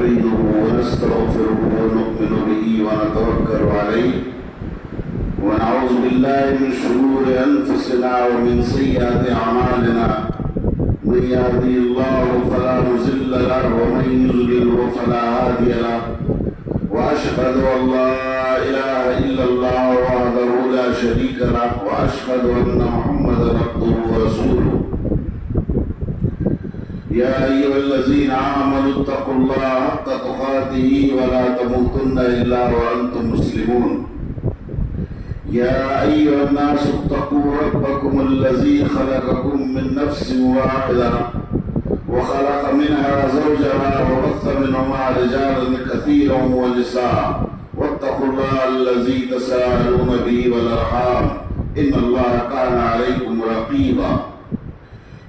نستعينه ونستغفره ونؤمن به ونتوكل عليه ونعوذ بالله من شرور أنفسنا ومن سيئات أعمالنا من يهده الله فلا مضل له ومن يضلل فلا هادي له وأشهد أن لا إله إلا الله وحده لا شريك له وأشهد أن محمدا عبده ورسوله يا أيها الذين آمنوا اتقوا الله حق تقاته ولا تموتن إلا وأنتم مسلمون يا أيها الناس اتقوا ربكم الذي خلقكم من نفس واحدة وخلق منها زوجها وبث منهما رجالا كثيرا ونساء واتقوا الله الذي تساءلون به والأرحام إن الله كان عليكم رقيبا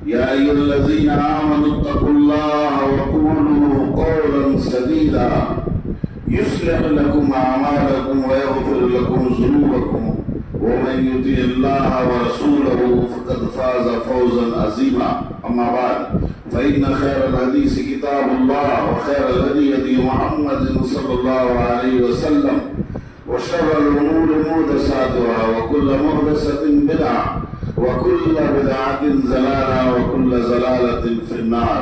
يا أيها الذين آمنوا اتقوا الله وقولوا قولا سديدا يصلح لكم أعمالكم ويغفر لكم ذنوبكم ومن يطع الله ورسوله فقد فاز فوزا عظيما أما بعد فإن خير الحديث كتاب الله وخير الهدي هدي محمد صلى الله عليه وسلم وشر الأمور محدثاتها وكل محدثة بدعة وكل بدعة ضلالة وكل ضلالة في النار.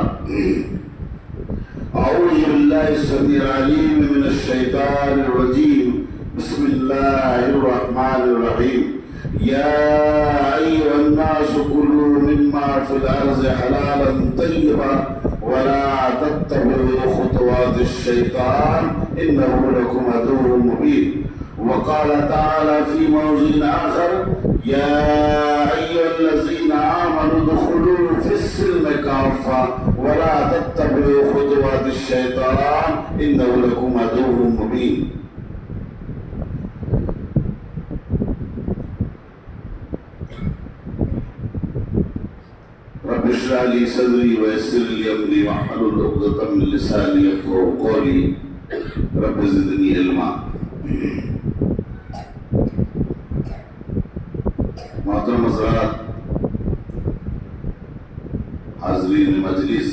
أعوذ بالله السميع العليم من الشيطان الرجيم. بسم الله الرحمن الرحيم. يا أيها الناس كلوا مما في الأرض حلالا طيبا ولا تتبعوا خطوات الشيطان إنه لكم عدو مبين. وقال تعالى في موضع آخر يا أيها الذين آمنوا ادخلوا في السلم كافة ولا تتبعوا خطوات الشيطان إنه لكم عدو مبين. رب اشرح لي صدري ويسر لي أمري واحلل عقدة من لساني يفقهوا قولي رب زدني علما. محترم حضرات، حاضرین مجلس،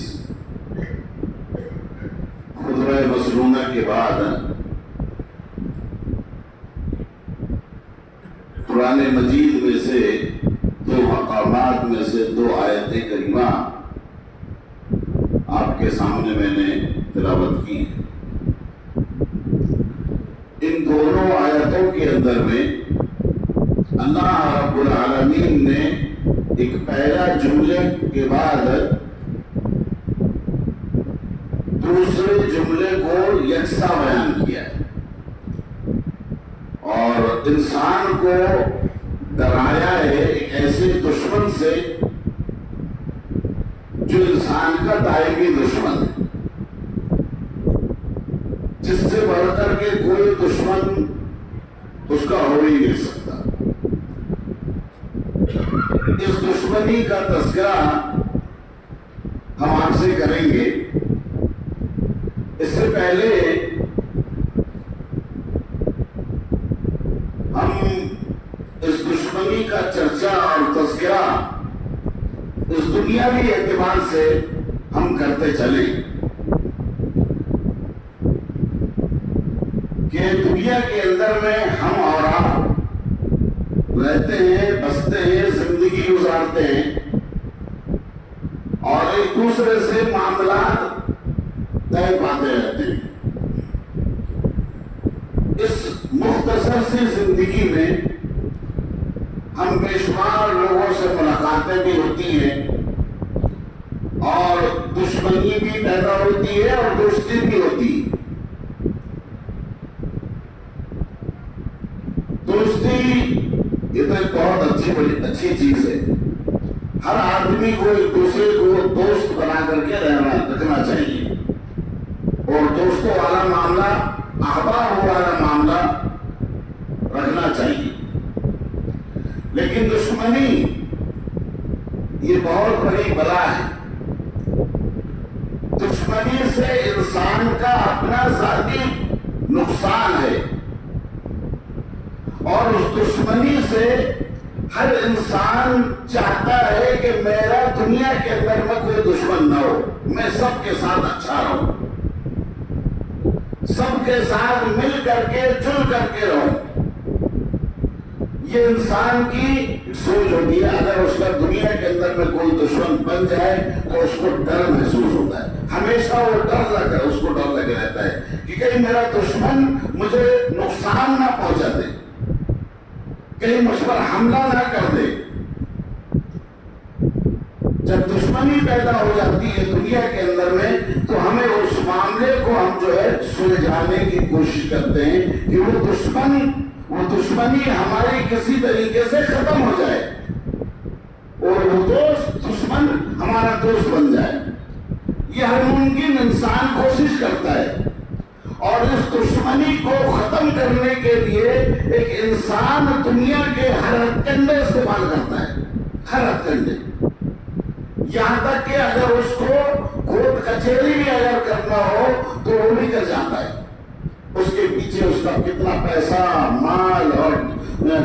خطبہ مسنونہ کے بعد قرآن مجید میں سے دو مقامات میں سے دو آیت کریمہ آپ کے سامنے میں نے تلاوت کی. ان دونوں آیتوں کے اندر میں اللہ رب العالمین نے ایک پہلا جملے کے بعد دوسرے جملے کو یکساں بیان کیا ہے اور انسان کو ڈرایا ہے ایک ایسے دشمن سے جو انسان کا دائمی دشمن ہے، جس سے بڑھ کر کے کوئی دشمن اس کا ہو ہی نہیں سکتا. اس دشمنی کا تذکرہ ہم آپ سے کریں گے. اس سے پہلے ہم اس دشمنی کا چرچا اور تذکرہ اس دنیاوی اعتبار سے ہم کرتے چلیں کہ دنیا کے اندر میں ہم اور آپ رہتے ہیں، بستے ہیں، زندگی گزارتے ہیں اور ایک دوسرے سے معاملات طے پاتے رہتے ہیں. اس مختصر سی زندگی میں ہم بے شمار لوگوں سے ملاقاتیں بھی ہوتی ہیں اور دشمنی بھی پیدا ہوتی ہے اور دوستی بھی ہوتی ہے. دوستی یہ تو ایک بہت اچھی چیز ہے. ہر آدمی کو ایک دوسرے کو دوست بنا کر کے رکھنا چاہیے اور دوستوں والا معاملہ، احباب والا معاملہ رکھنا چاہیے. لیکن دشمنی یہ بہت بڑی بلا ہے. دشمنی سے انسان کا اپنا ذاتی نقصان ہے اور اس دشمنی سے ہر انسان چاہتا ہے کہ میرا دنیا کے اندر میں کوئی دشمن نہ ہو، میں سب کے ساتھ اچھا رہوں. سب کے ساتھ مل کر کے جل کر کے رہو. یہ انسان کی سوچ ہوتی ہے. اگر اس کا دنیا کے اندر میں کوئی دشمن بن جائے تو اس کو ڈر محسوس ہوتا ہے. ہمیشہ وہ ڈر لگا اس کو ڈر لگے رہتا ہے کہ کہیں میرا دشمن مجھے نقصان نہ پہنچا دے, کہیں مجھ پر حملہ نہ کر دے. جب دشمنی پیدا ہو جاتی ہے دنیا کے اندر میں تو ہمیں اس معاملے کو ہم جو ہے سلجھانے کی کوشش کرتے ہیں کہ وہ دشمنی ہماری کسی طریقے سے ختم ہو جائے اور وہ دشمن ہمارا دوست بن جائے. یہ ہر ممکن انسان کوشش کرتا ہے اور اس دشمنی کو ختم کرنے کے لیے ایک انسان دنیا کے ہر ہتھ کنڈے استعمال کرتا ہے. ہر ہتھ کنڈے, یہاں تک کہ اگر اس کو کورٹ کچہری بھی اگر کرنا ہو تو وہ بھی کر جاتا ہے. اس کے پیچھے اس کا کتنا پیسہ, مال اور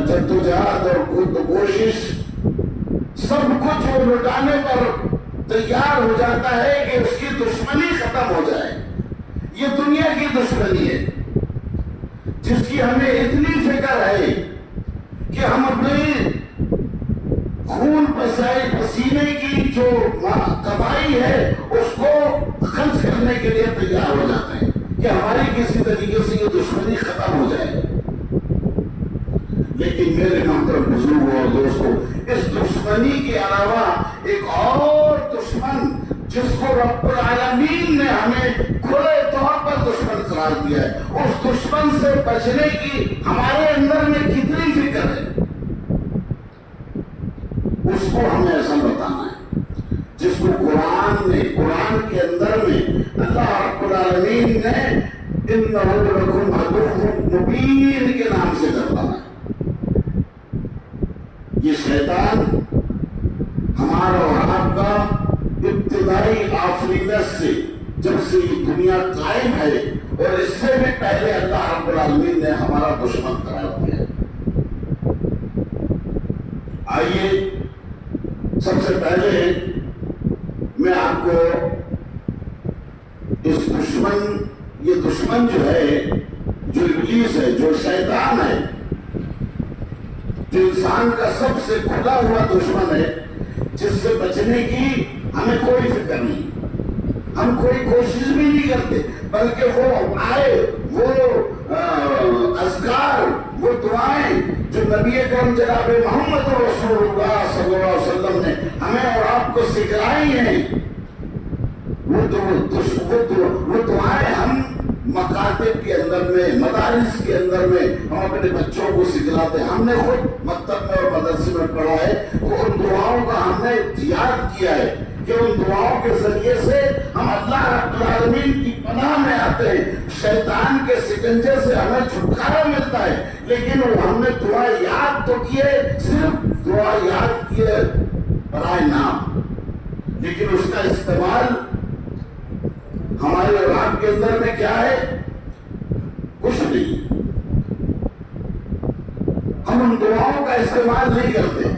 جدوجہد اور کوشش سب کچھ وہ لٹانے پر تیار ہو جاتا ہے کہ اس کی دشمنی ختم ہو جائے. یہ دنیا کی دشمنی ہے جس کی ہمیں اتنی فکر ہے کہ ہم اپنے خون پسینے کی جو کمائی ہے اس کو خرچ کرنے کے لیے تیار ہو جاتے ہیں کہ ہماری کسی طریقے سے یہ دشمنی ختم ہو جائے. لیکن میرے محترم بزرگوں اور دوستوں, اس دشمنی کے علاوہ ایک اور دشمن جس کو رب العالمین نے ہمیں کھلے طور پر دشمن قرار دیا ہے, اس دشمن سے بچنے کی ہمارے اندر میں کتنی فکر ہے اس کو ہمیں ایسا بتانا ہے. جس کو قرآن کے اندر میں اللہ رب العالمین نے انہ لکم عدو مبین کے نام سے بتانا ہے. یہ شیطان ہمارا اور آپ کا ابتدائی آفریدت سے جب سے یہ دنیا قائم ہے اور اس سے بھی پہلے اللہ رب العالمین نے ہمارا دشمن قرار دیا ہے. آئیے سب سے پہلے میں آپ کو اس یہ دشمن جو ہے, جو ابلیس ہے, جو شیطان ہے, جو انسان کا سب سے کھلا ہوا دشمن ہے, جس سے بچنے کی ہمیں کوئی فکر نہیں, ہم کوئی کوشش بھی نہیں کرتے, بلکہ وہ آئے وہ اذکار, وہ دعائیں جو نبی اکرم جناب محمد رسول اللہ صلی اللہ علیہ وسلم نے ہمیں اور آپ کو سکھلائی ہیں, وہ دعائیں ہم مکاتب کے اندر میں, مدارس کے اندر میں ہم اپنے بچوں کو سکھلاتے ہیں. ہم نے خود مکتب میں اور مدرسے میں پڑھا ہے, ان دعاؤں کا ہم نے یاد کیا ہے کہ ان دعاؤں کے ذریعے سے ہم اللہ رب العالمین کی پناہ میں آتے ہیں. شیطان کے سکنجے سے ہمیں چھٹکارا ملتا ہے, لیکن ہم نے دعا یاد تو کیے, صرف دعا یاد کیے برائے نام, لیکن اس کا استعمال ہمارے اور آپ کے اندر میں کیا ہے؟ کچھ نہیں. ہم ان دعاؤں کا استعمال نہیں کرتے.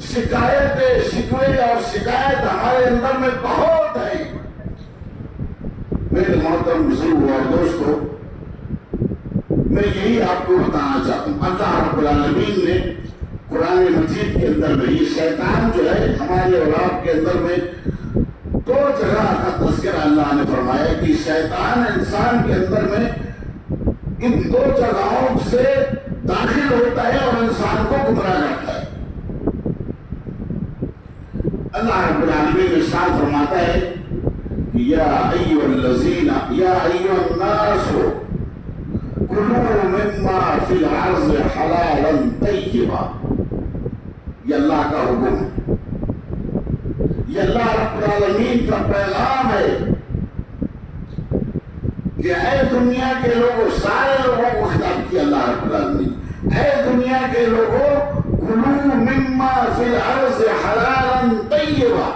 شکوے اور شکایت ہمارے اندر میں بہت ہے. میرے محترم بزرگوں اور دوستوں, میں یہی آپ کو بتانا چاہتا ہوں, اللہ رب العالمین نے قرآن مجید کے اندر میں یہ شیطان جو ہے ہمارے اور آپ کے اندر میں دو جگہ کا تذکرہ اللہ نے فرمایا کہ شیطان انسان کے اندر میں ان دو جگہوں سے داخل ہوتا ہے اور انسان کو گمراہ کرتا ہے. اللہ رب العالمین ارشاد فرماتا ہے کہ یا ایھا الذین یا ایھا الناس کلوا مما فی الارض حلالا طیبا. یہ اللہ کا حکم ہے, یہ اللہ رب العالمین کا پیغام ہے کہ اے دنیا کے لوگوں, سارے لوگوں کو خطاب کیا اللہ رب العالمین, اے دنیا کے لوگوں کلوا مما فی الارض حلالا طیبا.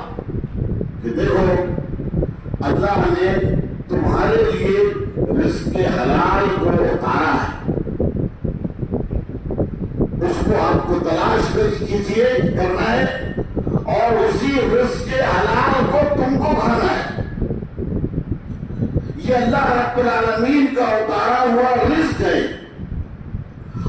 کہ دیکھو اللہ نے تمہارے لیے رزق حلال کو اتارا ہے, اس کو آپ کو تلاش کیجیے, کرنا ہے, اور اسی رزق حلال کو تم کو کھانا ہے. یہ اللہ رب العالمین کا اتارا ہوا رزق ہے.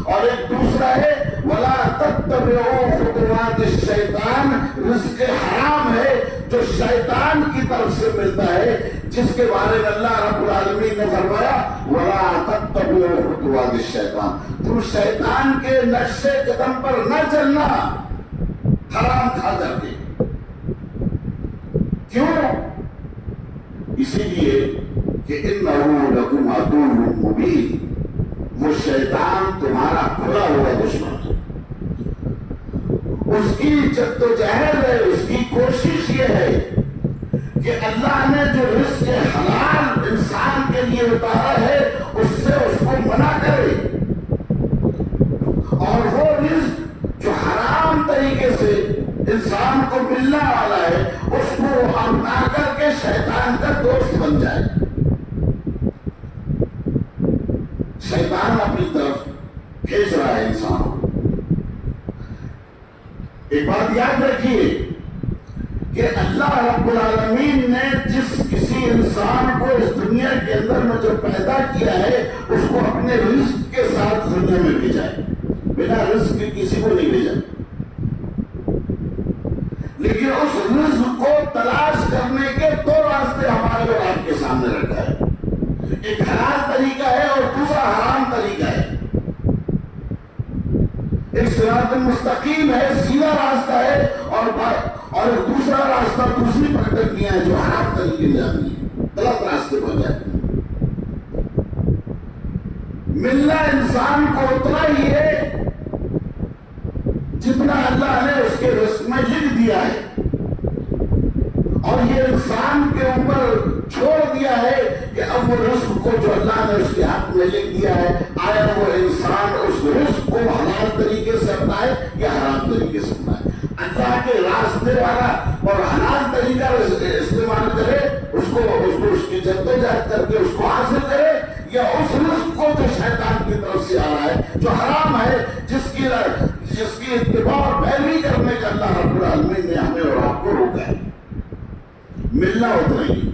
اور ایک دوسرا ہے وَلَا تَتَّبِعُوا خُطُوَاتِ الشَّيْطَانِ، رزق حرام ہے جو شیطان کی طرف سے ملتا ہے، جس کے بارے میں اللہ رب العالمین نے فرمایا وَلَا تَتَّبِعُوا خُطُوَاتِ الشَّيْطَانِ، تم شیطان کے نقش قدم پر نہ چلنا حرام کھا کر کے. کیوں؟ اسی لیے کہ اِنَّهُ لَكُمْ عَدُوٌّ مُّبِينٌ، وہ شیطان تمہارا کھلا ہوا دشمن ہے. اس کی جدوجہد ہے، اس کی کوشش یہ ہے کہ اللہ نے جو رزق حلال انسان کے لیے اتارا ہے اس سے اس کو منع کرے، اور وہ رزق جو حرام طریقے سے انسان کو ملنے والا ہے اس کو اپنا کر کے شیطان کا دوست بن جائے. شیطان اپنی طرف کھینچ رہا ہے انسان کو. ایک بات یاد رکھیے کہ اللہ رب العالمین نے جس کسی انسان کو اس دنیا کے اندر میں جو پیدا کیا ہے اس کو اپنے رزق کے ساتھ دنیا میں بھیجا ہے. بنا رزق کے کسی کو نہیں بھیجا، لیکن اس رزق کو تلاش کرنے کے دو راستے ہمارے اور آپ کے سامنے رکھا ہے. ایک حلال طریقہ ہے اور دوسرا حرام طریقہ ہے. ایک صراط مستقیم ہے، سیدھا راستہ ہے، اور دوسرا راستہ دوسری پٹکیاں ہیں جو حرام طریقے میں آتی ہیں، غلط راستے پر جاتی ہیں. ملنا انسان کو اتنا ہی ہے جتنا اللہ نے اس کے رزق میں لکھ دیا ہے، اور یہ انسان کے اوپر چھوڑ دیا ہے کہ اب وہ رزق کو جو اللہ نے اس کے ہاتھ میں لکھ دیا ہے، آیا وہ انسان اس رزق کو حلال طریقے سے اپنائے یا حرام طریقے سے اپنائے. اللہ کے راستے والا اور حلال طریقہ استعمال کرے، اس کی جدوجہد کر کے اس کو حاصل کرے، یا اس رزق کو جو شیطان کی طرف سے آ رہا ہے جو حرام ہے، جس کی اتباع اور پیروی کرنے کا اللہ رب العالمین نے ہمیں اور آپ کو روکا ہے. ملنا اتنا ہی.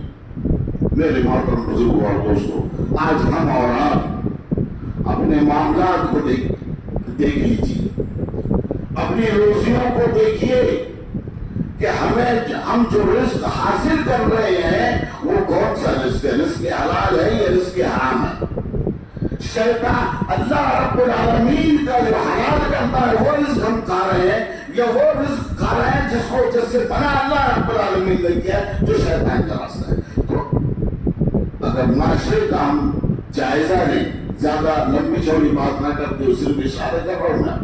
میرے محترم بزرگوں اور دوستوں، آج ہم اور آپ اپنے معاملات کو دیکھ لیجیے، اپنی روزیوں کو دیکھیے کہ ہم جو رزق حاصل کر رہے ہیں وہ کون سا رزق ہے؟ رزق حلال ہے یا رزق حرام ہے؟ شیطان اللہ رب العالمین کا جو حلال کرتا ہے وہ رزق ہم کھا رہے ہیں، یا وہ رزق کھا رہے ہیں جس سے بنا اللہ رب العالمین نے کیا جو شیطان کا راستہ ہے. تو اگر معاشرے کا ہم جائزہ لیں، زیادہ لمبی چوڑی بات نہ کرتے صرف اشارہ کر رہا ہوں میں،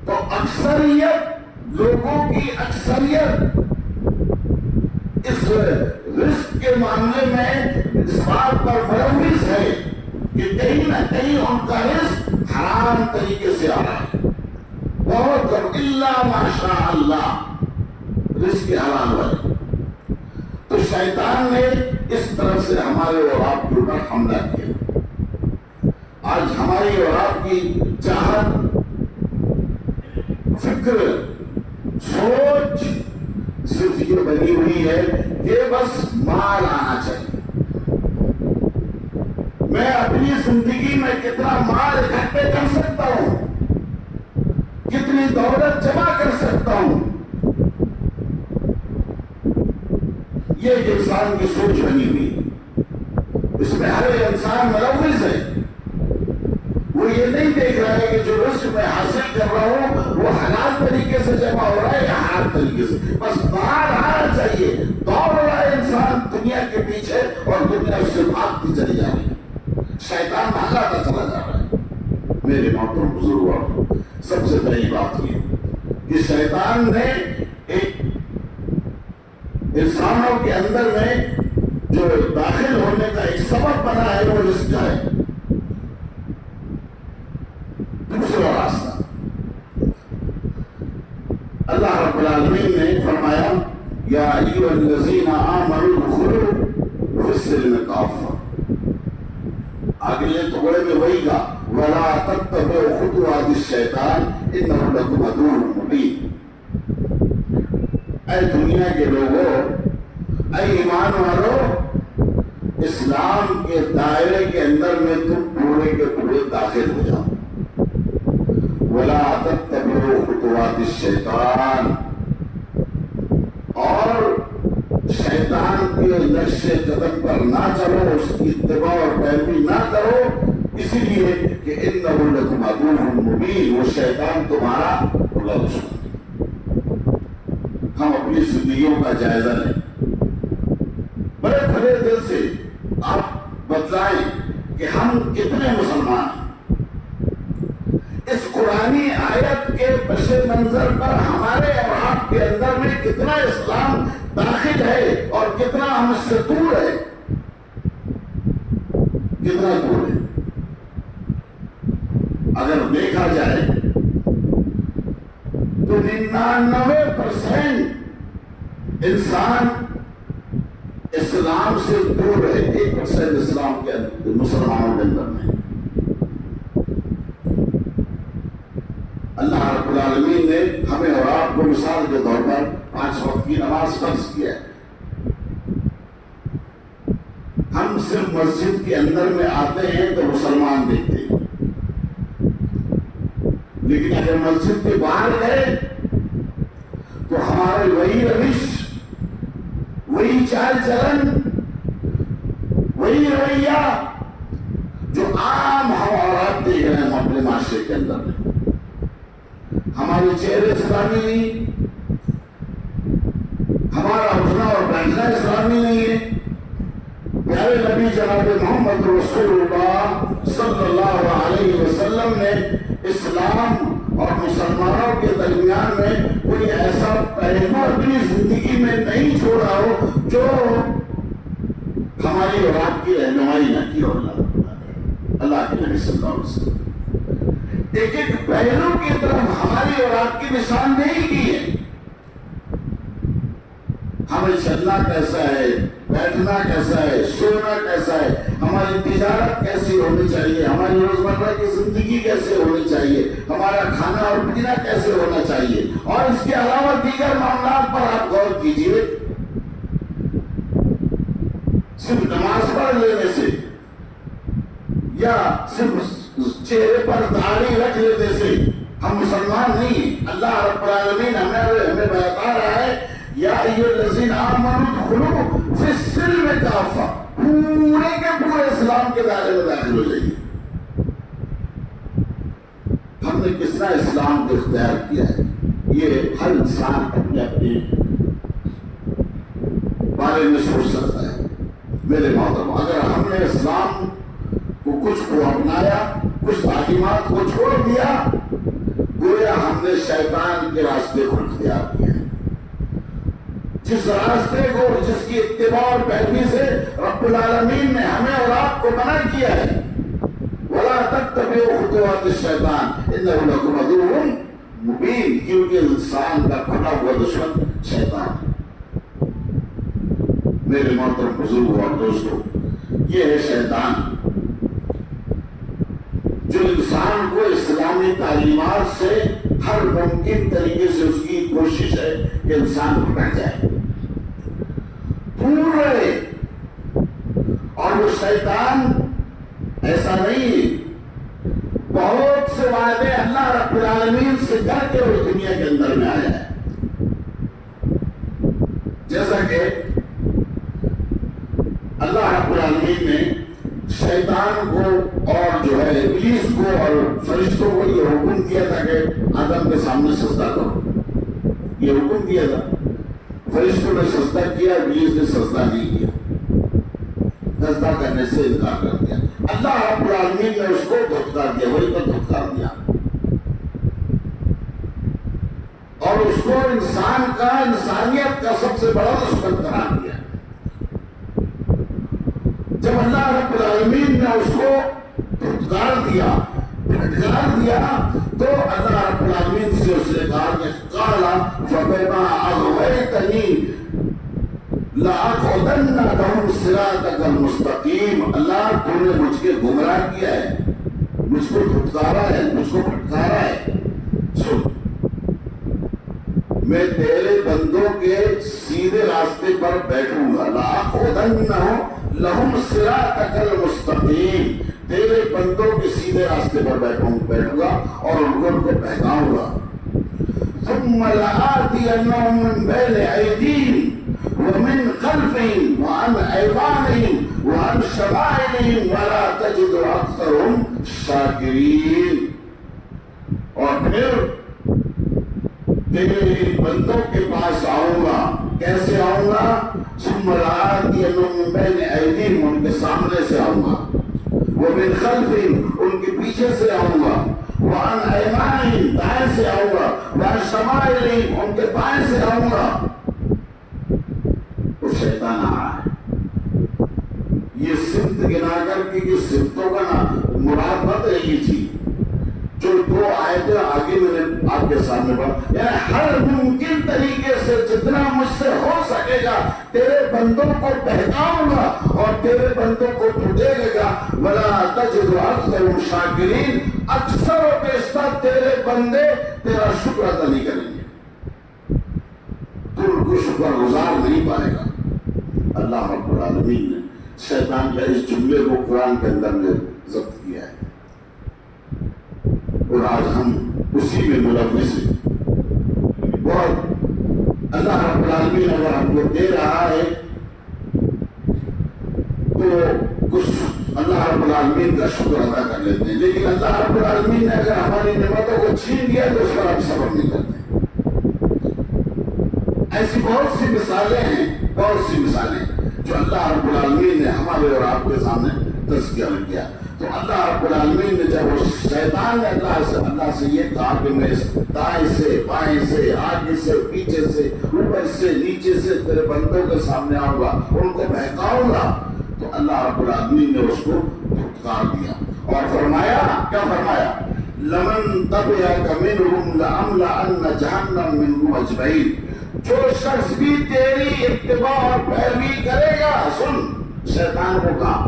تو اکثریت لوگوں کی اکثریت اس رزق کے معاملے میں اس بات پر ملوث ہے کہ کہیں نہ کہیں ان کا رزق حرام طریقے سے آ رہا ہے. بہت کم الا ماشاء اللہ رزق حلال والے. تو شیطان نے اس طرف سے ہمارے اور آپ کے اوپر حملہ کیا. آج ہماری اور آپ کی چاہت، فکر، سوچ صرف یہ بنی ہوئی ہے کہ بس مال آنا چاہیے. میں اپنی زندگی میں کتنا مال اکٹھے کر سکتا ہوں، کتنی دولت جمع کر سکتا ہوں، یہ ایک انسان کی سوچ بنی ہوئی ہے. اس میں ہر انسان ملوث ہے. وہ یہ نہیں دیکھ رہا ہے کہ جو رزق میں حاصل کر رہا ہوں وہ حلال طریقے سے جمع ہو رہا ہے یا حرام طریقے سے. بس باہر آنا چاہیے. دوڑ رہا ہے انسان دنیا کے پیچھے اور دنیا اس سے بھاگتی چلی جا رہی ہے. شیطان بھاگتا چلا جا رہا ہے. میرے محترم بزرگوں، سب سے بڑی بات یہ کہ شیطان نے ایک انسانوں کے اندر میں جو داخل ہونے کا ایک سبب بنا ہے وہ رزق ہے. دوسرا راستہ اللہ رب العالمین نے فرمایا یا ایھا الذین آمنوا ادخلوا فی السلم کافہ. اگلے ٹکڑے میں وہی گا ولا تتبعوا خطوات الشیطان انہ لکم عدو مبین. اے دنیا کے لوگوں، اے ایمان والو، اسلام کے دائرے کے اندر میں تم پورے کے پورے داخل ہو جاؤ. وَلَا تَتَّبِعُوا خُطُوَاتِ الشَّيْطَانِ، اور شیطان کے نقش قدم پر نہ چلو، اس کی اتباع اور پیروی نہ کرو، اسی لیے کہ اِنَّهُ لَكُمْ عَدُوٌّ مُّبِينٌ، وہ شیطان تمہارا بڑا دشمن ہے. ہم اپنی زندگیوں کا جائزہ لیں، بڑے کھلے دل سے آپ بتلائیں کہ ہم کتنے مسلمان ہیں. اس قرآنی آیت کے پس منظر پر ہمارے اور آپ کے اندر میں کتنا اسلام داخل ہے اور کتنا ہم سے دور ہے، کتنا دور ہے. اگر دیکھا جائے تو 99% انسان اسلام سے دور ہے، 1% اسلام کے مسلمانوں کے اندر میں. اللہ رب العالمین نے ہمیں اور آپ کو مثال کے طور پر 5 وقت کی نماز فرض کیا ہے. ہم صرف مسجد کے اندر میں آتے ہیں تو مسلمان دیکھتے ہیں، لیکن اگر مسجد کے باہر گئے تو ہمارے وہی روش، وہی چال چلن، وہی رویہ جو عام ہم اور آپ دیکھ رہے ہیں اپنے معاشرے کے اندر میں. ہمارے چہرے اسلامی نہیں، ہمارا اٹھنا اور بیٹھنا اسلامی نہیں ہے. پیارے نبی جناب محمد رسول اللہ صلی اللہ علیہ وسلم نے اسلام اور مسلمانوں کے درمیان میں کوئی ایسا پہلو اپنی زندگی میں نہیں چھوڑا ہو جو ہماری اور آپ کی رہنمائی نہ کی ہو. اللہ کے نبی صلی اللہ علیہ وسلم ایک ایک پہلو کی طرف ہماری اور آپ کی نشان نہیں کی ہے. ہمیں چلنا کیسا ہے، بیٹھنا کیسا ہے، سونا کیسا ہے، ہماری تجارت کیسی ہونی چاہیے، ہماری روزمرہ کی زندگی کیسے ہونی چاہیے، ہمارا کھانا اور پینا کیسے ہونا چاہیے، اور اس کے علاوہ دیگر معاملات پر آپ غور کیجیے. صرف نماز پڑھ لینے سے یا صرف چہرے پر داڑھی رکھ لینے سے ہم مسلمان نہیں ہیں. اللہ رب العالمین ہمیں بتا رہا ہے یا ایھا الذین آمنوا ادخلوا فی السلم کافہ، پورے کے پورے اسلام کے دائرے میں داخل ہو جائیے. ہم نے کس طرح اسلام کو اختیار کیا ہے، یہ ہر انسان اپنے اپنے بارے میں سوچ سکتا ہے. میرے محترم، اگر ہم نے اسلام کو کچھ کو اپنایا، کچھ تعلیمات کو چھوڑ دیا، گویا ہم نے شیطان کے راستے کو اختیار کیا ہے. جس راستے کو، جس کی اتباع اور پیروی سے رب العالمین نے ہمیں اور آپ کو منع کیا ہے. وَلَا تَتَّبِعُوا خُطُوَاتِ الشَّيْطَانِ إِنَّهُ لَكُمْ عَدُوٌّ مُّبِينٌ، کیونکہ انسان کا کھلا ہوا دشمن شیطان ہے. میرے محترم بزرگوں اور دوستوں، یہ ہے شیطان جو انسان کو اسلامی تعلیمات سے ہر ممکن طریقے سے اس کی کوشش ہے کہ انسان بھٹک جائے، دور رہے. اور وہ شیطان ایسا نہیں، بہت سے وعدے اللہ رب العالمین سے کر کے اس دنیا کے اندر میں آیا ہے. جیسا کہ اللہ رب العالمین نے شیطان کو اور جو ہے ابلیس کو اور فرشتوں کو یہ حکم دیا تھا کہ آدم کے سامنے سجدہ کرو. یہ حکم دیا تھا، فرشتوں نے سجدہ کیا، ابلیس نے سجدہ نہیں کیا، سجدہ کرنے سے انکار کر دیا. اللہ رب العالمین نے اس کو دھتکار دیا، وہی پر دھتکار دیا، اور اس کو انسان کا، انسانیت کا سب سے بڑا دشمن قرار دیا. جب اللہ رب العالمین نے اس کو پھٹکار دیا تو اللہ رب العالمین سے اس نے کہا کہ قال فبما اغويتني لأقعدن لهم صراطك المستقيم. اللہ تو نے مجھ کے گمراہ کیا ہے، مجھ کو پھٹکارا ہے، مجھ کو پھٹکارا ہے. سن، میں تیرے بندوں کے سیدھے راستے پر بیٹھوں گا، لَأَقْعُدَنَّهُمْ لَهُمْ صِرَاطَكَ الْمُسْتَقِيمَ، تیرے بندوں کے سیدھے راستے پر بیٹھوں گا اور ان کو بہکاؤں گا۔ ثُمَّ لَآتِيَنَّهُم مِّن بَيْنِ أَيْدِيهِمْ وَمِنْ خَلْفِهِمْ وَعَنْ أَيْمَانِهِمْ وَعَنْ شَمَائِلِهِمْ وَلَا تَجِدُ أَكْثَرَهُمْ شَاكِرِينَ، اور پھر تیرے بندوں کے پاس آؤں گا۔ کیسے آؤں گا؟ ثم لآتِيَنَّهُم مِّن بَيْنِ أَيْدِيهِمْ، ان کے سامنے سے آؤں گا، وَمِنْ خَلْفِهِمْ، ان کے پیچھے سے آؤں گا، وَعَنْ أَيْمَانِهِمْ، دائیں سے آؤں گا، وَعَنْ شَمَائِلِهِمْ، ان کے بائیں سے آؤں گا۔ تو شیطان آ رہا ہے، یہ سمت گنا کر کے یہ سمتوں کا نا مراد مت رہی تھی جو دو آیتیں آگے میں نے آپ کے سامنے پڑھا، یعنی ہر ممکن طریقے سے جتنا مجھ سے ہو سکے گا تیرے بندوں کو بہکاؤں گا اور تیرے بندوں کو تو دے گا۔ وَلَا تَجِدُ أَكْثَرَهُمْ شَاكِرِينَ، اکثر و بیشتر تیرے بندے تیرا شکر ادا نہیں کریں گے، تو ان کو شکر گزار نہیں پائے گا۔ اللہ رب العالمین نے شیطان کا اس جملے کو قرآن کے اندر میں ضبط کیا ہے، اور آج ہم اسی میں ملوث ہیں۔ اور اللہ رب العالمین اگر ہم کو دے رہا ہے تو کچھ اللہ رب العالمین کا شکر ادا کر لیتے ہیں، لیکن اللہ رب العالمین نے اگر ہماری نعمتوں کو چھین دیا تو اس پر ہم صبر نہیں کرتے۔ ایسی بہت سی مثالیں ہیں، بہت سی مثالیں جو اللہ رب العالمین نے ہمارے اور آپ کے سامنے تذکیہ کیا۔ تو اللہ رب العالمین نے جب اس شیطان نے اللہ سے یہ کہا کہ میں دائیں سے بائیں سے آگے سے پیچھے سے اوپر سے نیچے سے تیرے بندوں کے سامنے آؤں گا، ان کو بہکاؤں گا، تو اللہ رب العالمین نے اس کو دھتکار دیا اور فرمایا، کیا فرمایا؟ لمن تبعک منہم لأملأن جہنم منکم اجمعین، جو شخص بھی تیری اتباع اور پیروی کرے گا، سن شیطان کو کہا،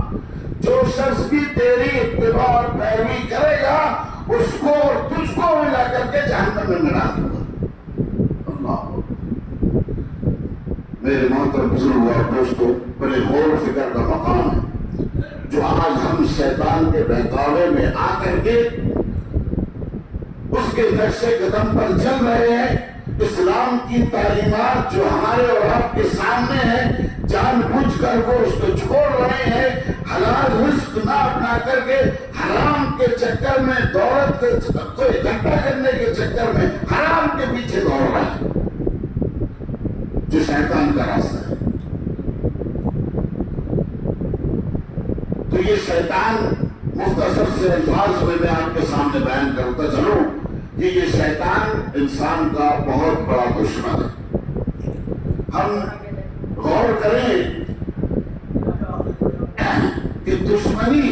جو شخص بھی تیری اتباع اور پیروی کرے گا اس کو اور تجھ کو ملا کر کے جہنم میں ملا دوں گا۔ اللہ، میرے محترم بزرگ اور دوستو، بڑے غور و فکر کا مقام ہے جو آج ہم شیطان کے بہکاوے میں آ کر کے اس کے نقش قدم پر چل رہے ہیں۔ اسلام کی تعلیمات جو ہمارے اور آپ کے سامنے ہیں، جان بوجھ کر وہ اس کو چھوڑ رہے ہیں، حلال رزق نہ اپنا کر کے حرام کے چکر میں، دولت کو اکٹھا کرنے کے چکر میں حرام کے پیچھے دوڑ رہے ہیں، جو شیطان کا راستہ ہے۔ تو یہ شیطان، مختصر سے الفاظ میں آپ کے سامنے بیان کرتا چلوں، یہ شیطان انسان کا بہت بڑا دشمن ہے۔ ہم غور کریں کہ دشمنی،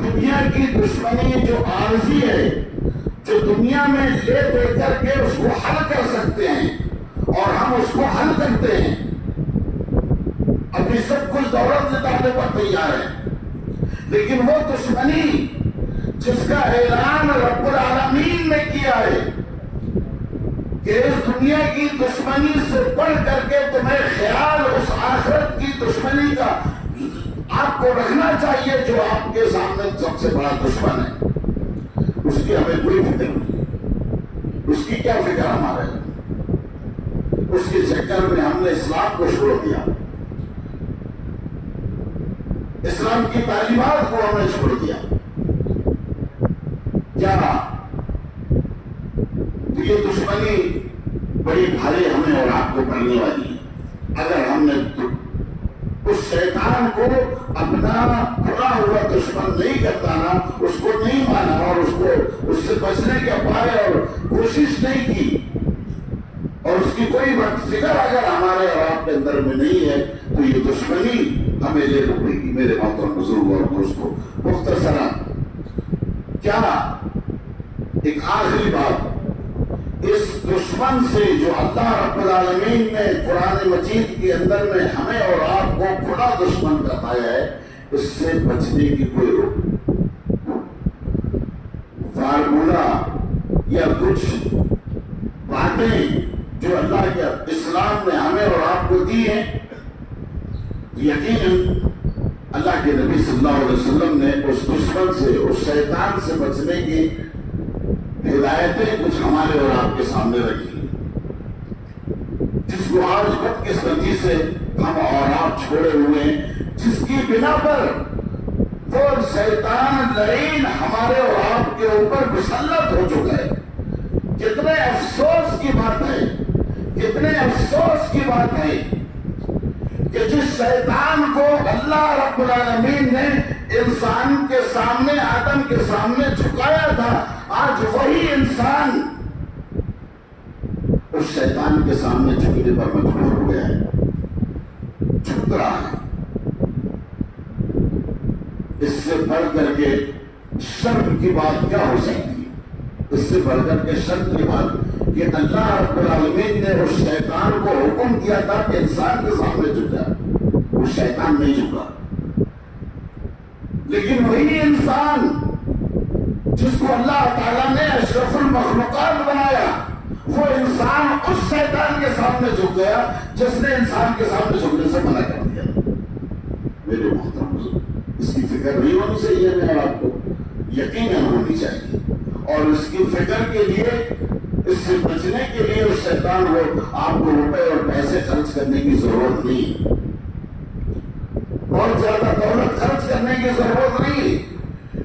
دنیا کی دشمنی جو عارضی ہے، جو دنیا میں لے دے کر کے اس کو حل کر سکتے ہیں اور ہم اس کو حل کرتے ہیں، ابھی سب کچھ دولت لٹانے پر تیار ہے، لیکن وہ دشمنی جس کا اعلان رب العالمین نے کیا ہے کہ اس دنیا کی دشمنی سے بڑھ کر کے تمہیں خیال اس آخرت کی دشمنی کا آپ کو رکھنا چاہیے جو آپ کے سامنے سب سے بڑا دشمن ہے، اس کی ہمیں کوئی فکر نہیں۔ اس کی کیا فکر ہمارے؟ اس کے چکر میں ہم نے اسلام کو چھوڑ دیا، اسلام کی تعلیمات کو ہم نے چھوڑ دیا۔ کیا تو یہ دشمنی بڑی بھاری ہمیں اور آپ کو پڑنے والی ہے اگر ہم نے اس شیطان کو اپنا کھڑا ہوا دشمن نہیں کرتا نا، اس کو نہیں مانا اور اس سے بچنے کے پائے اور کوشش نہیں کی، اور اس کی کوئی فکر اگر ہمارے اور آپ کے اندر میں نہیں ہے تو یہ دشمنی ہمیں لے ڈوبے گی۔ میرے محترم بزرگ اور دوستوں، مختصراً کیا ایک آخری بات، اس دشمن سے جو اللہ رب العالمین نے قرآن مجید کے اندر میں ہمیں اور آپ کو کھلا دشمن بتایا ہے، اس سے بچنے کی کوئی فارمولا یا کچھ باتیں جو اللہ کے اسلام نے ہمیں اور آپ کو دی ہیں، یقیناً اللہ کے نبی صلی اللہ علیہ وسلم نے اس دشمن سے، اس شیطان سے بچنے کی ہدایتیں کچھ ہمارے اور آپ کے سامنے رکھی، جس کو آج بدقسمتی سے ہم اور آپ چھوڑے ہوئے ہیں، جس کی بنا پر وہ شیطان لعین ہمارے اور آپ کے اوپر مسلط ہو چکا ہے۔ کتنے افسوس کی بات ہے، کتنے افسوس کی بات ہے کہ جس شیطان کو اللہ رب العالمین نے انسان کے سامنے، آدم کے سامنے جھکایا تھا، آج وہی انسان اس شیطان کے سامنے جھکنے پر مجبور ہو گیا ہے، جھک رہا ہے۔ اس سے بڑھ کر کے شرم کی بات کیا ہو سکتی ہے؟ اس سے بڑھ کر کے شرم کی بات کہ اللہ رب العالمین نے اس شیطان کو حکم دیا تھا کہ انسان کے سامنے جھک جائے، وہ شیطان نہیں جھکا، لیکن وہی انسان جس کو اللہ تعالیٰ نے اشرف المخلوقات بنایا، وہ انسان اس شیطان کے سامنے جھک گیا جس نے انسان کے سامنے جھکنے سے منع کر دیا۔ میرے محترم بزرگ، اس کی فکر نہیں ہونی چاہیے میں اور آپ کو، یقیناً ہونی چاہیے، اور اس کی فکر کے لیے، اس سے بچنے کے لیے اس شیطان کو آپ کو روپے اور پیسے خرچ کرنے کی ضرورت نہیں، بہت زیادہ دولت خرچ کرنے کی ضرورت نہیں۔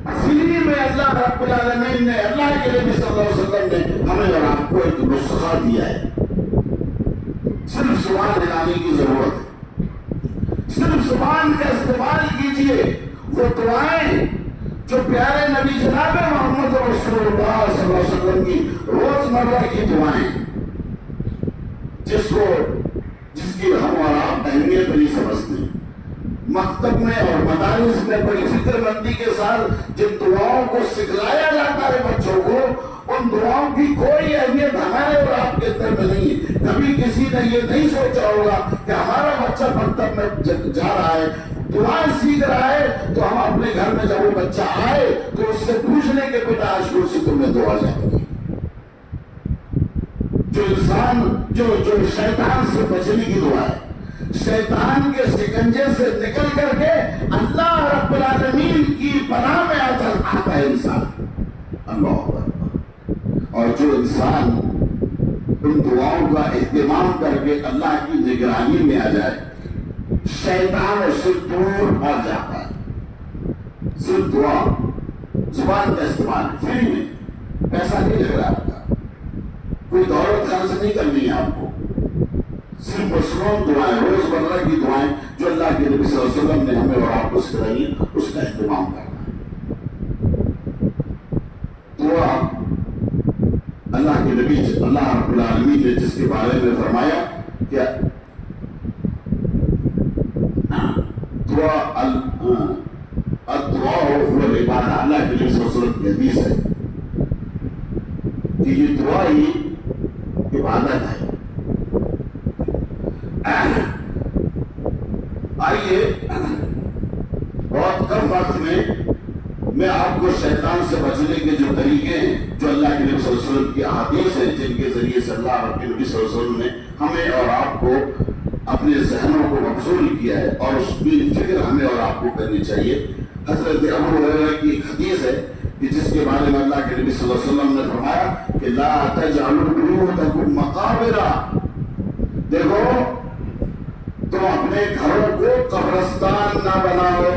فری میں اللہ رب العالمین نے، اللہ کے نبی صلی اللہ علیہ وسلم نے ہمیں اور آپ کو ایک نسخہ دیا ہے، صرف زبان ہلانے کی ضرورت ہے، صرف زبان کا استعمال کیجئے۔ وہ دعائیں جو پیارے نبی جناب محمد رسول اللہ صلی اللہ علیہ وسلم کی روزمرہ کی دعائیں، جس کی ہم اور آپ اہمیت نہیں سمجھتے، مکتب میں اور مدارس میں بڑی فکر مندی کے ساتھ جن دعاؤں کو سکھلایا جاتا ہے بچوں کو، ان دعاؤں کی کوئی اہمیت ہمارے اور آپ کے اندر میں نہیں ہے۔ کبھی کسی نے یہ نہیں سوچا ہوگا کہ ہمارا بچہ مکتب میں جا رہا ہے، دعائیں سیکھ رہا ہے، تو ہم اپنے گھر میں جب وہ بچہ آئے تو اس سے پوچھ لیں کہ بیٹا آج کل سے تمہیں دعا جائے گی۔ جو انسان جو شیطان سے بچنے کی دعا ہے، شیطان کے شکنجے سے نکل کر کے اللہ رب العالمین کی پناہ میں آتا ہے انسان، اللہ اکبر۔ اور جو انسان ان دعاؤں کا اہتمام کر کے اللہ کی نگرانی میں آ جائے، شیطان اس سے دور بھاگ جاتا ہے۔ صرف دعا، زبان کا استعمال فری میں، پیسہ نہیں لگ رہا آپ کا، کوئی دولت خرچ نہیں کرنی ہے آپ کو، صرف مصنون دعائیں، روز مرہ کی دعائیں جو اللہ کے نبی صلی اللہ علیہ وسلم نے ہمیں اور آپ کو سکھائی، اس کا اہتمام کرنا ہے۔ دعا اللہ کے نبی، اللہ رب العالمین نے جس کے بارے میں فرمایا کہ الدعاء هو العبادہ، اللہ کے نبی صلی اللہ علیہ وسلم کی حدیث ہے کہ یہ دعا ہی عبادت ہے۔ آئیے بہت کم وقت میں آپ کو شیطان سے بچنے کے جو طریقے ہیں، جو اللہ کے نبی صلی اللہ علیہ وسلم کی احادیث ہیں، جن کے ذریعے سے اللہ کے نبی صلی اللہ علیہ وسلم نے ہمیں اور آپ کو اپنے ذہنوں کو مبذول کیا ہے، اور اس کی فکر ہمیں اور آپ کو کرنی چاہیے۔ حضرت ابو ہریرہ کی ایک حدیث ہے کہ جس کے بارے میں اللہ کے نبی صلی اللہ علیہ وسلم نے فرمایا کہ لا تجعلوا بیوتکم مقابر، دیکھو تم اپنے گھروں کو قبرستان نہ بناؤ۔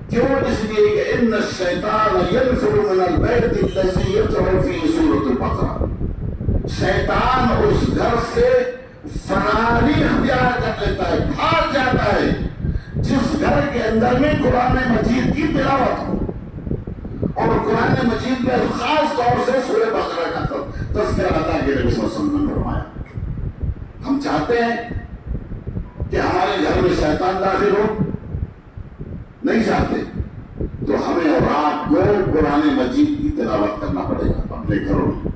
کیوں؟ اس لیے کہ ان الشیطان ينفر من البیت الذی یقرأ فیہ سورۃ البقرہ، شیطان اس گھر سے فراری اختیار کر لیتا ہے، بھاگ جاتا ہے جس گھر کے اندر میں قرآن مجید کی تلاوت ہو، اور قرآن مجید میں خاص طور سے سورہ بقرہ کا تذکرہ اللہ کے نبی صلی اللہ علیہ وسلم نے فرمایا۔ ہم چاہتے ہیں کہ ہمارے گھر میں شیطان داخل ہو؟ نہیں چاہتے، تو ہمیں اور آپ کو قرآن مجید کی تلاوت کرنا پڑے گا اپنے گھروں میں۔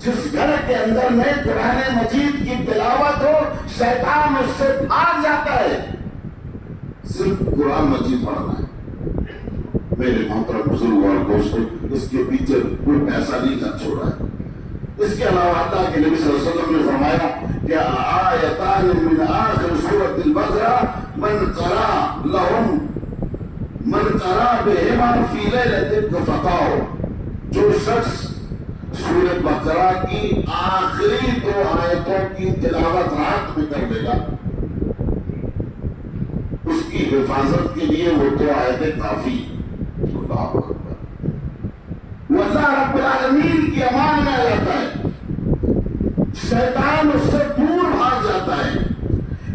جس گھر کے اندر میں قرآن مجید کی تلاوت ہو، شیطان اس سے بھاگ جاتا ہے۔ صرف قرآن مجید پڑھنا ہے۔ میرے محترم بزرگ اور دوستوں، اس کے پیچھے کوئی پیسہ نہیں خرچ ہو رہا ہے۔ اس کے علاوہ اللہ کے نبی صلی اللہ علیہ وسلم نے فرمایا کہ آیتان من آخر سورۃ البقرہ من قرأ بہما فی لیلۃ کفتاہ، جو شخص سورۃ بقرہ کی آخری 2 آیتوں کی تلاوت رات میں کر لے گا، اس کی حفاظت کے لیے وہ 2 آیتیں کافی۔ اللہ اکبر، وہ اللہ رب العالمین کی امان میں آ جاتا ہے، شیطان اس سے دور بھاگ جاتا ہے۔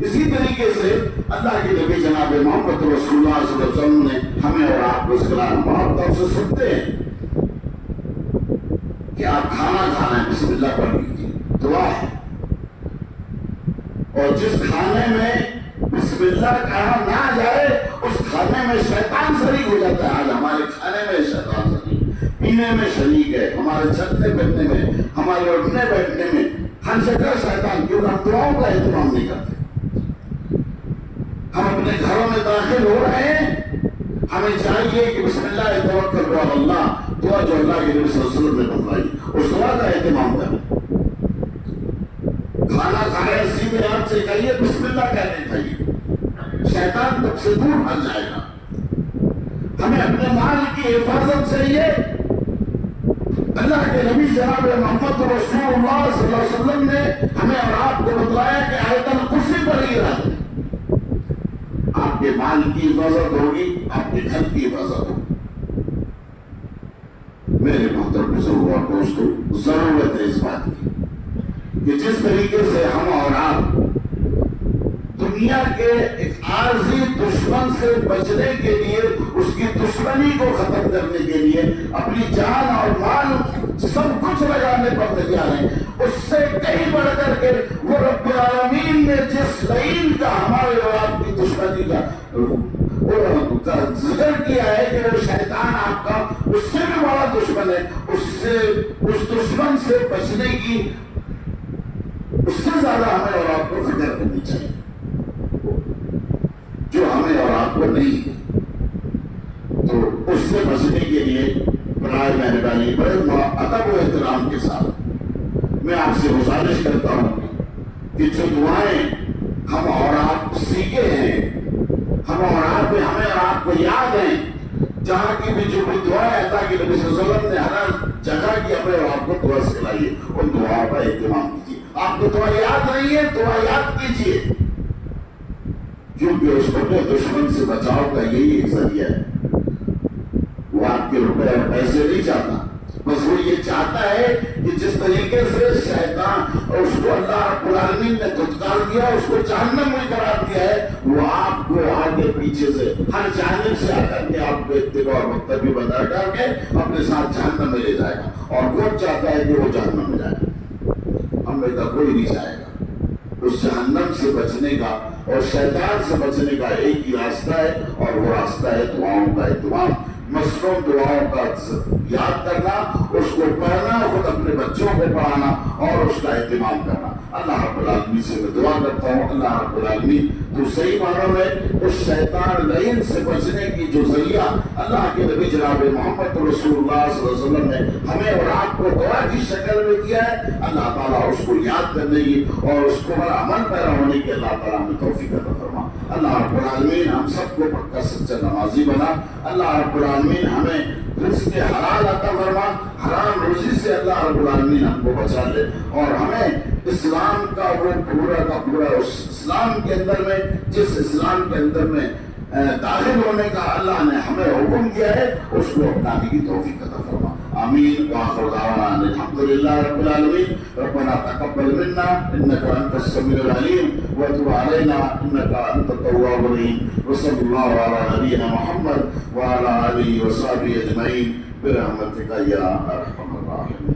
اسی طریقے سے اللہ کے نبی جناب محمد رسول اللہ صلی اللہ علیہ وسلم نے ہمیں اور آپ کو اس کلام بہت طور سے سنتے ہیں کہ آپ کھانا کھانا ہے بسم اللہ پڑھ لیجیے، دعا ہے، اور جس کھانے میں بسم اللہ کہا نہ جائے اس کھانے میں شیطان شریک ہو جاتا ہے۔ آج ہمارے کھانے میں شیطان شریک، پینے میں شریک ہے، ہمارے چلنے بیٹھنے میں، ہمارے اٹھنے بیٹھنے میں ہر جگہ شیطان، کیونکہ ہم دعاؤں کا اہتمام نہیں کرتے۔ ہم اپنے گھروں میں داخل ہو رہے ہیں، ہمیں چاہیے کہ بسم اللہ توکل علی اللہ، دعا جو اللہ کے نبی صلی اللہ علیہ وسلم نے بتلائی، اس دعا کا اہتمام کریں۔ کھانا کھا رہے سیدھے ہاتھ سے کھائیے، بسم اللہ کہنے کھائیے، شیطان تب سے دور بھاگ جائے گا۔ ہمیں اپنے مال کی حفاظت چاہیے۔ اللہ کے نبی جناب محمد رسول اللہ صلی اللہ علیہ وسلم نے ہمیں اور آپ کو بتلایا کہ آیت الکرسی پڑھی رہے، آپ کے مال کی حفاظت ہوگی، آپ کے گھر کی حفاظت ہوگی۔ میرے محترم بزرگوں اور دوستوں، ضرورت ہے اس بات کی کہ جس طریقے سے ہم اور آپ دنیا کے ایک عارضی دشمن سے بچنے کے لیے، اس کی دشمنی کو ختم کرنے کے لیے اپنی جان اور مال سب کچھ لگانے پر تیار ہیں، اس سے کہیں بڑھ کر کے وہ رب العالمین نے جس لعین کا ہمارے اور آپ کی دشمنی کا ذکر کیا ہے کہ وہ شیطان آپ کا اس سے بھی بڑا دشمن ہے، اس دشمن سے بچنے کی اس سے زیادہ ہمیں اور آپ کو فکر کرنی چاہیے، جو ہمیں اور آپ کو نہیں ہے۔ تو اس سے بچنے کے لیے برائے مہربانی بڑے ادب و احترام کے ساتھ میں آپ سے گزارش کرتا ہوں کہ جو دعائیں ہم اور آپ سیکھے ہیں، ہمیں اور آپ کو یاد ہیں، جہاں کی بھی جو بھی دعائیں اللہ کے نبی صلی اللہ علیہ وسلم نے ہر جگہ کی ہمیں اور آپ کو دعا سکھلائی ہے، ان دعاؤں کا اہتمام کیجیے۔ آپ کو دعا یاد نہیں ہے، دعا یاد کیجیے، کیونکہ اس کو دشمن سے بچاؤ کا یہی ایک ذریعہ ہے۔ وہ آپ کے روپے اور پیسے نہیں چاہتا، بس وہ یہ چاہتا ہے کہ جس طریقے سے شیطان اور اس کو اللہ رب العالمین نے دھتکار دیا، اس کو جہنم میں قرار دیا ہے، وہ آپ کو آگے پیچھے سے ہر جانب سے آ کر کے آپ کو اتباع اور متبع بنا کر کے اپنے ساتھ جہنم میں لے جائے گا، اور وہ چاہتا ہے کہ وہ جہنم میں جائے، ہم میں تو کوئی نہیں چاہے گا۔ اس جہنم سے بچنے کا اور شیطان سے بچنے کا ایک ہی راستہ ہے، اور وہ راستہ ہے دعاؤں کا اہتمام، مصنوع دعاؤں کا یاد کرنا، اس کو پڑھنا، خود اپنے بچوں کو پڑھانا اور اس کا اہتمام کرنا۔ اللہ رب العالمین سے میں دعا کرتا ہوں، اللہ رب العالمین تو صحیح معنوں میں اس شیطان لعین سے بچنے کی جو ذریعہ اللہ کے نبی جناب محمد رسول اللہ صلی اللہ علیہ وسلم نے ہمیں اور آپ کو دعا کی شکل میں دیا ہے، اللہ تعالیٰ اس کو یاد کرنے کی اور اس کو ہمارا عمل پیرا ہونے کی اللہ تعالیٰ ہمیں توفیق عطا فرما۔ اللہ رب العالمین ہم سب کو پکا سچا نمازی بنا، اللہ رب العالمین ہمیں رزق حلال عطا فرما، حرام روزی سے اللہ رب العالمین ہم کو بچا لے، اور ہمیں اسلام کا وہ پورا کا پورا اس اسلام کے اندر میں، جس اسلام کے اندر میں داخل ہونے کا اللہ نے ہمیں حکم کیا ہے، اس کو اپنانے کی توفیق عطا فرما۔ آمین وآخر دعوانا الحمد للہ رب العالمین۔ ربنا تقبل منا انك انت السميع العليم وتب علينا انك انت التواب الرحيم، وصلى الله على نبينا محمد وعلى اله وصحبه اجمعين برحمتك يا ارحم الراحمين۔